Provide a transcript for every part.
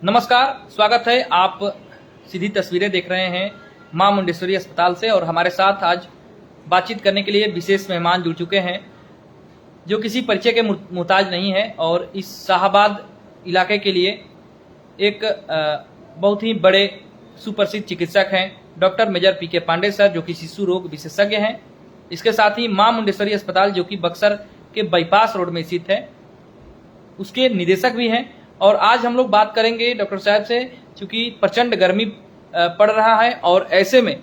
नमस्कार, स्वागत है। आप सीधी तस्वीरें देख रहे हैं मां मुंडेश्वरी अस्पताल से और हमारे साथ आज बातचीत करने के लिए विशेष मेहमान जुड़ चुके हैं जो किसी परिचय के मुहताज नहीं है और इस शाहाबाद इलाके के लिए एक बहुत ही बड़े सुप्रसिद्ध चिकित्सक हैं डॉक्टर मेजर पी के पांडे सर, जो कि शिशु रोग विशेषज्ञ हैं। इसके साथ ही मां मुंडेश्वरी अस्पताल जो कि बक्सर के बाईपास रोड में स्थित है, उसके निदेशक भी हैं। और आज हम लोग बात करेंगे डॉक्टर साहब से, क्योंकि प्रचंड गर्मी पड़ रहा है और ऐसे में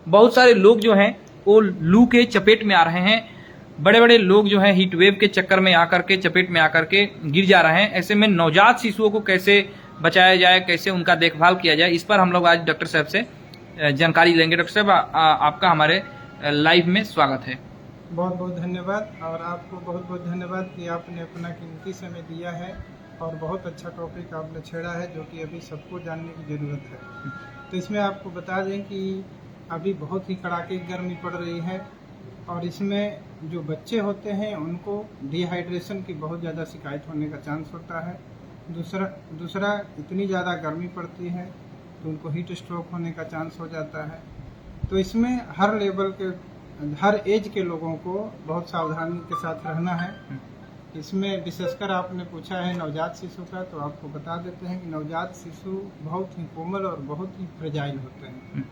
बहुत सारे लोग जो हैं वो लू के चपेट में आ रहे हैं। बड़े बड़े लोग जो हैं हीट वेव के चक्कर में आकर के चपेट में आकर के गिर जा रहे हैं। ऐसे में नवजात शिशुओं को कैसे बचाया जाए, कैसे उनका देखभाल किया जाए, इस पर हम लोग आज डॉक्टर साहब से जानकारी लेंगे। डॉक्टर साहब, आपका हमारे लाइव में स्वागत है। बहुत बहुत धन्यवाद और आपको बहुत बहुत धन्यवाद कि आपने अपना कीमती समय दिया है और बहुत अच्छा टॉपिक आपने छेड़ा है जो कि अभी सबको जानने की ज़रूरत है। तो इसमें आपको बता दें कि अभी बहुत ही कड़ाके की गर्मी पड़ रही है और इसमें जो बच्चे होते हैं उनको डिहाइड्रेशन की बहुत ज़्यादा शिकायत होने का चांस होता है। दूसरा इतनी ज़्यादा गर्मी पड़ती है तो उनको हीट स्ट्रोक होने का चांस हो जाता है। तो इसमें हर लेवल के, हर एज के लोगों को बहुत सावधानी के साथ रहना है। इसमें विशेषकर आपने पूछा है नवजात शिशु का, तो आपको बता देते हैं कि नवजात शिशु बहुत ही कोमल और बहुत ही फ्रेजाइल होते हैं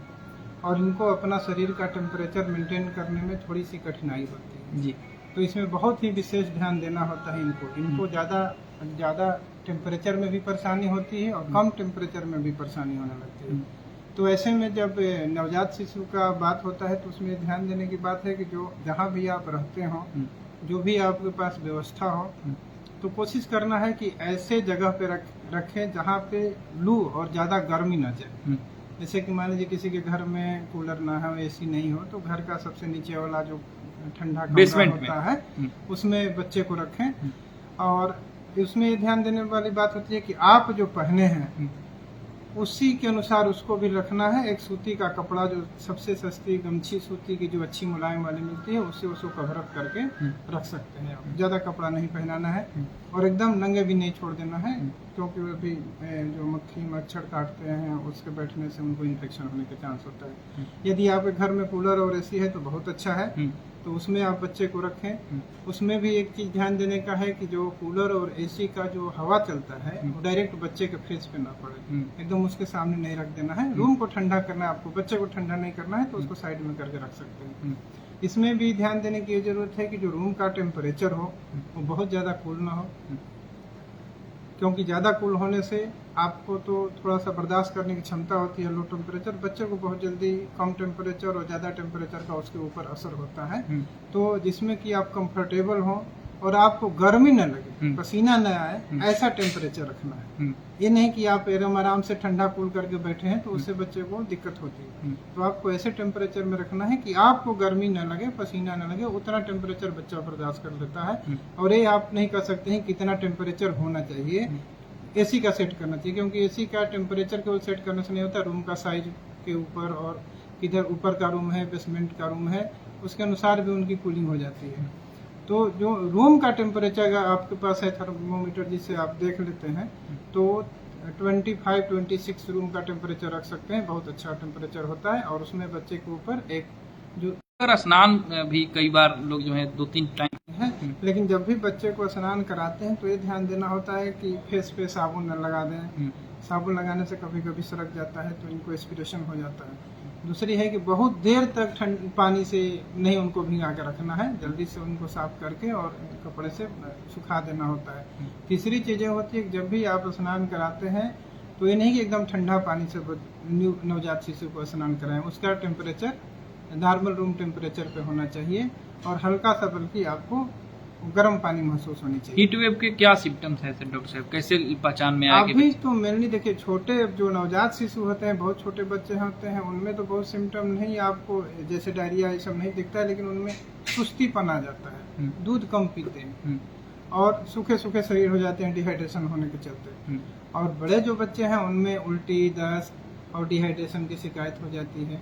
और इनको अपना शरीर का टेम्परेचर मेंटेन करने में थोड़ी सी कठिनाई होती है जी। तो इसमें बहुत ही विशेष ध्यान देना होता है। इनको ज़्यादा टेम्परेचर में भी परेशानी होती है और कम टेम्परेचर में भी परेशानी होने लगती है। तो ऐसे में जब नवजात शिशु का बात होता है तो उसमें ध्यान देने की बात है कि जो जहाँ भी आप रहते हो, जो भी आपके पास व्यवस्था हो, तो कोशिश करना है कि ऐसे जगह पे रखें जहाँ पे लू और ज़्यादा गर्मी ना जाए। जैसे कि मान लीजिए किसी के घर में कूलर ना हो, एसी नहीं हो, तो घर का सबसे नीचे वाला जो ठंडा कमरा होता है उसमें बच्चे को रखें। और उसमें ये ध्यान देने वाली बात होती है कि आप जो पहने हैं उसी के अनुसार उसको भी रखना है। एक सूती का कपड़ा, जो सबसे सस्ती गमछी सूती की जो अच्छी मुलायम वाली मिलती है, उससे उसको कवर अप करके रख सकते हैं। आप ज़्यादा कपड़ा नहीं पहनाना है और एकदम नंगे भी नहीं छोड़ देना है, क्योंकि वो भी जो मक्खी मच्छर काटते हैं उसके बैठने से उनको इन्फेक्शन होने के चांस होता है। यदि आपके घर में कूलर और एसी है तो बहुत अच्छा है, तो उसमें आप बच्चे को रखें। उसमें भी एक चीज़ ध्यान देने का है कि जो कूलर और एसी का जो हवा चलता है वो डायरेक्ट बच्चे के फेस पे ना पड़े, एकदम उसके सामने नहीं रख देना है। रूम को ठंडा करना है आपको, बच्चे को ठंडा नहीं करना है, तो उसको साइड में करके रख सकते हैं। इसमें भी ध्यान देने की जरूरत है कि जो रूम का टेम्परेचर हो वो बहुत ज़्यादा कूल ना हो, क्योंकि ज़्यादा कूल होने से आपको तो थोड़ा सा बर्दाश्त करने की क्षमता होती है लो टेम्परेचर, बच्चे को बहुत जल्दी कम टेम्परेचर और ज़्यादा टेम्परेचर का उसके ऊपर असर होता है। तो जिसमें कि आप कंफर्टेबल हो और आपको गर्मी न लगे, पसीना न आए, ऐसा टेम्परेचर रखना है। ये नहीं कि आप एकदम आराम से ठंडा कूल करके बैठे हैं तो उससे बच्चे को दिक्कत होती है। तो आपको ऐसे टेम्परेचर में रखना है कि आपको गर्मी न लगे, पसीना न लगे, उतना टेम्परेचर बच्चा बर्दाश्त कर लेता है। और ये आप नहीं कर सकते हैं कितना टेम्परेचर होना चाहिए, एसी का सेट करना चाहिए, क्योंकि एसी का टेम्परेचर केवल सेट करने से नहीं होता, रूम का साइज के ऊपर और किधर ऊपर का रूम है, बेसमेंट का रूम है, उसके अनुसार भी उनकी कूलिंग हो जाती है। तो जो रूम का टेम्परेचर अगर आपके पास है थर्मोमीटर जिससे आप देख लेते हैं, तो 25-26 रूम का टेम्परेचर रख सकते हैं, बहुत अच्छा टेम्परेचर होता है। और उसमें बच्चे के ऊपर एक जो स्नान भी कई बार लोग जो है 2-3 टाइम है, लेकिन जब भी बच्चे को स्नान कराते हैं तो ये ध्यान देना होता है कि फेस पे साबुन न लगा दें। साबुन लगाने से कभी कभी सरक जाता है तो इनको एस्पिरेशन हो जाता है। दूसरी है कि बहुत देर तक ठंड पानी से नहीं उनको भिगा के रखना है, जल्दी से उनको साफ करके और कपड़े से सुखा देना होता है। तीसरी चीज़ें होती है कि जब भी आप स्नान कराते हैं तो ये नहीं कि एकदम ठंडा पानी से नवजात शिशु को स्नान कराएं, उसका टेम्परेचर नॉर्मल रूम टेम्परेचर पे होना चाहिए और हल्का सा बल्कि आपको गर्म पानी महसूस होनी चाहिए। हीट वेव के क्या सिम्टम्स हैं डॉक्टर साहब, कैसे पहचान में आएंगे? अभी तो मेनली देखिए, छोटे जो नवजात शिशु होते हैं, बहुत छोटे बच्चे होते हैं, उनमें तो बहुत सिम्टम नहीं आपको जैसे डायरिया ये सब नहीं दिखता है, लेकिन उनमें सुस्तीपन आ जाता है, दूध कम पीते हैं और सूखे सूखे शरीर हो जाते हैं डिहाइड्रेशन होने के चलते। और बड़े जो बच्चे हैं उनमें उल्टी, दस्त और डिहाइड्रेशन की शिकायत हो जाती है।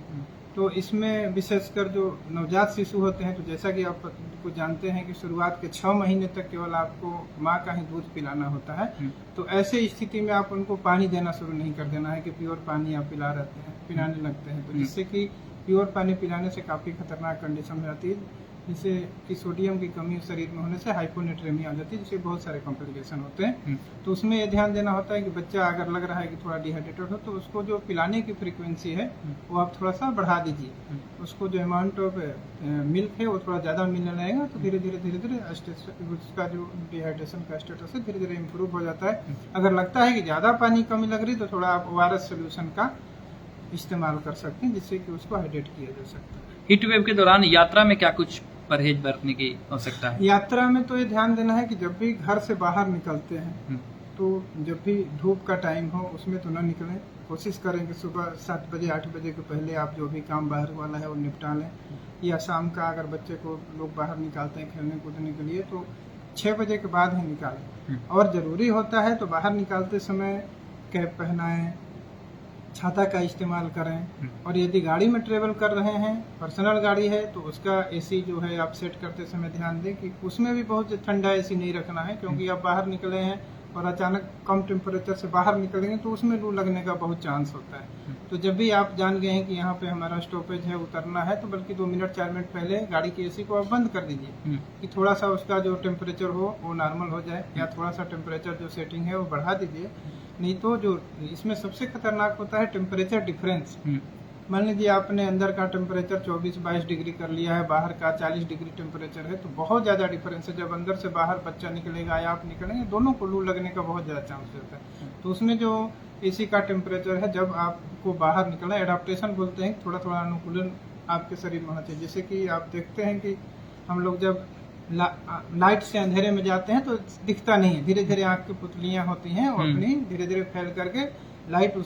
तो इसमें विशेषकर जो नवजात शिशु होते हैं, तो जैसा कि आप को जानते हैं कि शुरुआत के 6 महीने तक केवल आपको माँ का ही दूध पिलाना होता है। तो ऐसे स्थिति में आप उनको पानी देना शुरू नहीं कर देना है कि प्योर पानी आप पिलाने लगते हैं, तो जिससे कि प्योर पानी पिलाने से काफ़ी खतरनाक कंडीशन हो जाती है, जिससे कि सोडियम की कमी शरीर में होने से हाइपोनेट्रेमिया आ जाती है, जिससे बहुत सारे कॉम्प्लिकेशन होते हैं। तो उसमें ये ध्यान देना होता है कि बच्चा अगर लग रहा है कि थोड़ा डिहाइड्रेटेड हो, तो उसको जो पिलाने की फ्रीक्वेंसी है वो आप थोड़ा सा बढ़ा दीजिए। उसको जो अमाउंट ऑफ मिल्क है वो थोड़ा ज़्यादा मिलने लगेगा, तो धीरे धीरे उसका जो डिहाइड्रेशन का स्टेटस है धीरे धीरे इम्प्रूव हो जाता है। अगर लगता है कि ज़्यादा पानी कमी लग रही, तो थोड़ा आप ORS सोल्यूशन का इस्तेमाल कर सकते हैं, जिससे कि उसको हाइड्रेट किया जा सकता है। हीट वेव के दौरान यात्रा में क्या कुछ परहेज बरतने की आवश्यकता है? यात्रा में तो ये ध्यान देना है कि जब भी घर से बाहर निकलते हैं, तो जब भी धूप का टाइम हो उसमें तो ना निकलें। कोशिश करें कि सुबह 7 बजे 8 बजे के पहले आप जो भी काम बाहर वाला है वो निपटा लें, या शाम का अगर बच्चे को लोग बाहर निकालते हैं खेलने कूदने के लिए, तो 6 बजे के बाद ही निकालें। और ज़रूरी होता है तो बाहर निकालते समय कैप पहनाएं, छाता का इस्तेमाल करें। और यदि गाड़ी में ट्रेवल कर रहे हैं, पर्सनल गाड़ी है, तो उसका एसी जो है आप सेट करते समय ध्यान दें कि उसमें भी बहुत ठंडा एसी नहीं रखना है, क्योंकि आप बाहर निकले हैं और अचानक कम टेम्परेचर से बाहर निकलेंगे तो उसमें लू लगने का बहुत चांस होता है। तो जब भी आप जान गए हैं कि यहाँ पे हमारा स्टॉपेज है, उतरना है, तो बल्कि 2 मिनट 4 मिनट पहले गाड़ी की एसी को आप बंद कर दीजिए कि थोड़ा सा उसका जो टेम्परेचर हो वो नॉर्मल हो जाए, या थोड़ा सा टेम्परेचर जो सेटिंग है वो बढ़ा दीजिए। नहीं तो जो इसमें सबसे खतरनाक होता है टेम्परेचर डिफरेंस। मान लीजिए आपने अंदर का टेम्परेचर 24-22 डिग्री कर लिया है, बाहर का 40 डिग्री टेम्परेचर है, तो बहुत ज़्यादा डिफरेंस है। जब अंदर से बाहर बच्चा निकलेगा या आप निकलेंगे, दोनों को लू लगने का बहुत ज़्यादा चांस रहता है। तो उसमें जो एसी का टेम्परेचर है, जब आपको बाहर निकलना, एडाप्टेशन बोलते हैं, थोड़ा थोड़ा अनुकूलन आपके शरीर में होना चाहिए। जैसे कि आप देखते हैं कि हम लोग जब लाइट से अंधेरे में जाते हैं तो दिखता नहीं है, धीरे धीरे आँख की पुतलियाँ होती हैं और अपनी धीरे धीरे फैल करके लाइट